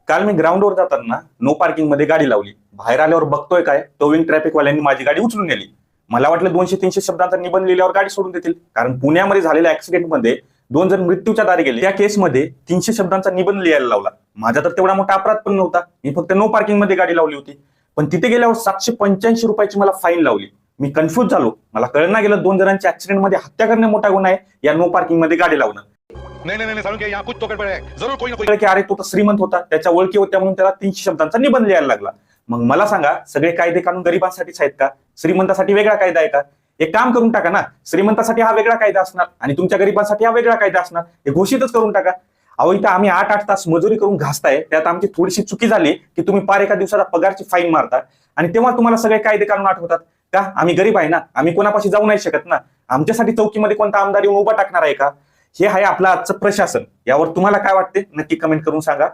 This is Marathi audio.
काल मी ग्राउंडवर जाताना नो पार्किंग मध्ये गाडी लावली. बाहेर आल्यावर बघतोय काय, टोविंग ट्रॅफिकवाल्यांनी माझी गाडी उचलून नेली. मला वाटलं 200-300 शब्दांचा निबंध लिहिल्यावर गाडी सोडून देतील, कारण पुण्यामध्ये झालेल्या ऍक्सिडेंटमध्ये 2 जण मृत्यूच्या दारी गेले. त्या केसमध्ये 300 शब्दांचा निबंध लिहायला लावला. माझा तर तेवढा मोठा अपराध पण नव्हता. मी फक्त नो पार्किंग मध्ये गाडी लावली होती. पण तिथे गेल्यावर 785 रुपयाची मला फाईन लावली. मी कन्फ्युज झालो. मला कळना गेलं 2 जणांच्या ऍक्सिडेंटमध्ये हत्या करणे मोठा गुन्हा आहे या नो पार्किंग मध्ये गाडी लावणं. नहीं सारुण के यहाँ कुछ तो गड़बड़ है, जरूर कोई ना कोई. की अरे तो तर श्रीमंत होता, त्याच्या ओळखी होत्या म्हणून त्याला 300 शब्दांचा निबंध लिहायला लागला. मग मला सांगा, सगळे कायदे कानून गरिबांसाठीच आहेत का? श्रीमंतासाठी वेगळा कायदा आहे का? एक काम करून टाका ना, श्रीमंतासाठी हा वेगळा कायदा असणार आणि तुमच्या गरिबांसाठी हा वेगळा कायदा असणार. हे घोषितच करून टाका. अहो, इथं आम्ही 8-8 तास मजुरी करून घासताय, त्यात आमची थोडीशी चुकी झाली की तुम्ही पार एका दिवसाचा पगारची फाईन मारता आणि तेव्हा तुम्हाला सगळे कायदे कानून आठवतात का? आम्ही गरीब आहे ना, आम्ही कोणापाशी जाऊ नाही शकत ना. आमच्यासाठी चौकीमध्ये कोणता आमदार येऊन उभा टाकणार आहे का? हे आहे आपलं आजचं प्रशासन. यावर तुम्हाला काय वाटते नक्की कमेंट करून सांगा.